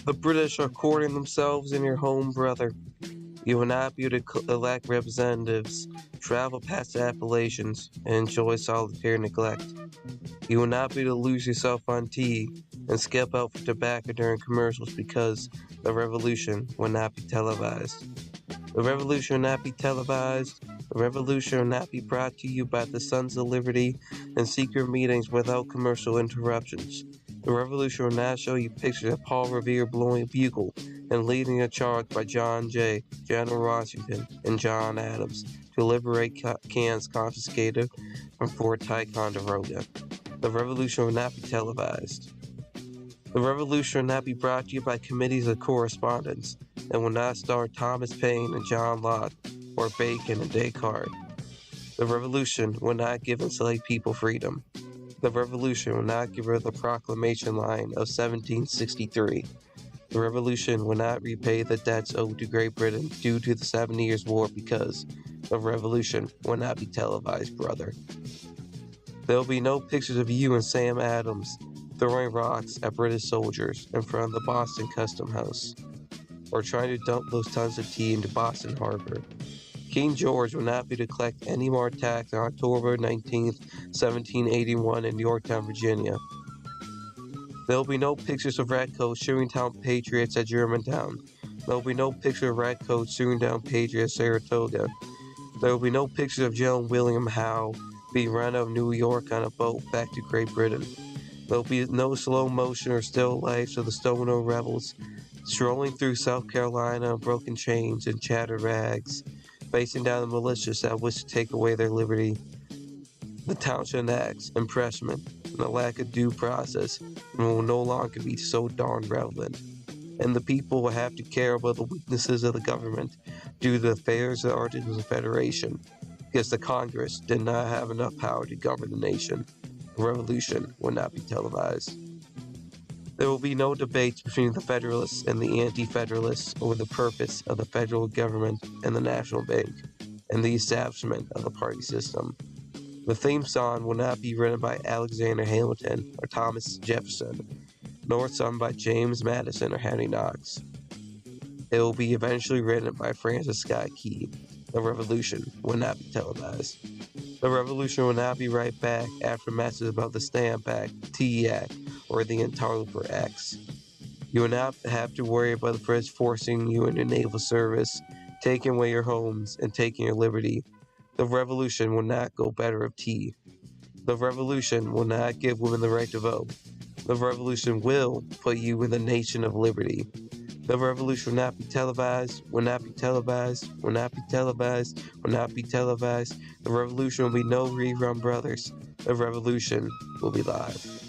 The British are courting themselves in your home, brother. You will not be able to elect representatives, travel past the Appalachians, and enjoy solitary neglect. You will not be able to lose yourself on tea and skip out for tobacco during commercials because the revolution will not be televised. The revolution will not be televised. The revolution will not be brought to you by the Sons of Liberty in secret meetings without commercial interruptions. The revolution will not show you pictures of Paul Revere blowing a bugle and leading a charge by John Jay, General Washington, and John Adams to liberate cans confiscated from Fort Ticonderoga. The revolution will not be televised. The revolution will not be brought to you by committees of correspondence and will not star Thomas Paine and John Locke or Bacon and Descartes. The revolution will not give enslaved people freedom. The revolution will not give her the proclamation line of 1763. The revolution will not repay the debts owed to Great Britain due to the 7 Years' War because the revolution will not be televised, brother. There will be no pictures of you and Sam Adams throwing rocks at British soldiers in front of the Boston Custom House, or trying to dump those tons of tea into Boston Harbor. King George will not be to collect any more tax on October 19th, 1781 in Yorktown, Virginia. There will be no pictures of Redcoats shooting down patriots at Germantown. There will be no picture of Redcoats shooting down patriots at Saratoga. There will be no pictures of General William Howe being run out of New York on a boat back to Great Britain. There will be no slow motion or still lifes of the Stono rebels strolling through South Carolina on broken chains and tattered rags, facing down the militias that wish to take away their liberty. The township acts, impressment, and the lack of due process will no longer be so darn relevant, and the people will have to care about the weaknesses of the government due to the affairs of the Articles of Federation, because the Congress did not have enough power to govern the nation. The revolution will not be televised. There will be no debates between the Federalists and the Anti-Federalists over the purpose of the federal government and the National Bank, and the establishment of the party system. The theme song will not be written by Alexander Hamilton or Thomas Jefferson, nor sung by James Madison or Henry Knox. It will be eventually written by Francis Scott Key. The revolution will not be televised. The revolution will not be right back after messages about the Stamp Act, Tea Act, or the Interloper Acts. You will not have to worry about the British forcing you into naval service, taking away your homes, and taking your liberty. The revolution will not go better of tea. The revolution will not give women the right to vote. The revolution will put you in the nation of liberty. The revolution will not be televised, will not be televised, will not be televised, will not be televised. The revolution will be no rerun, brothers. The revolution will be live.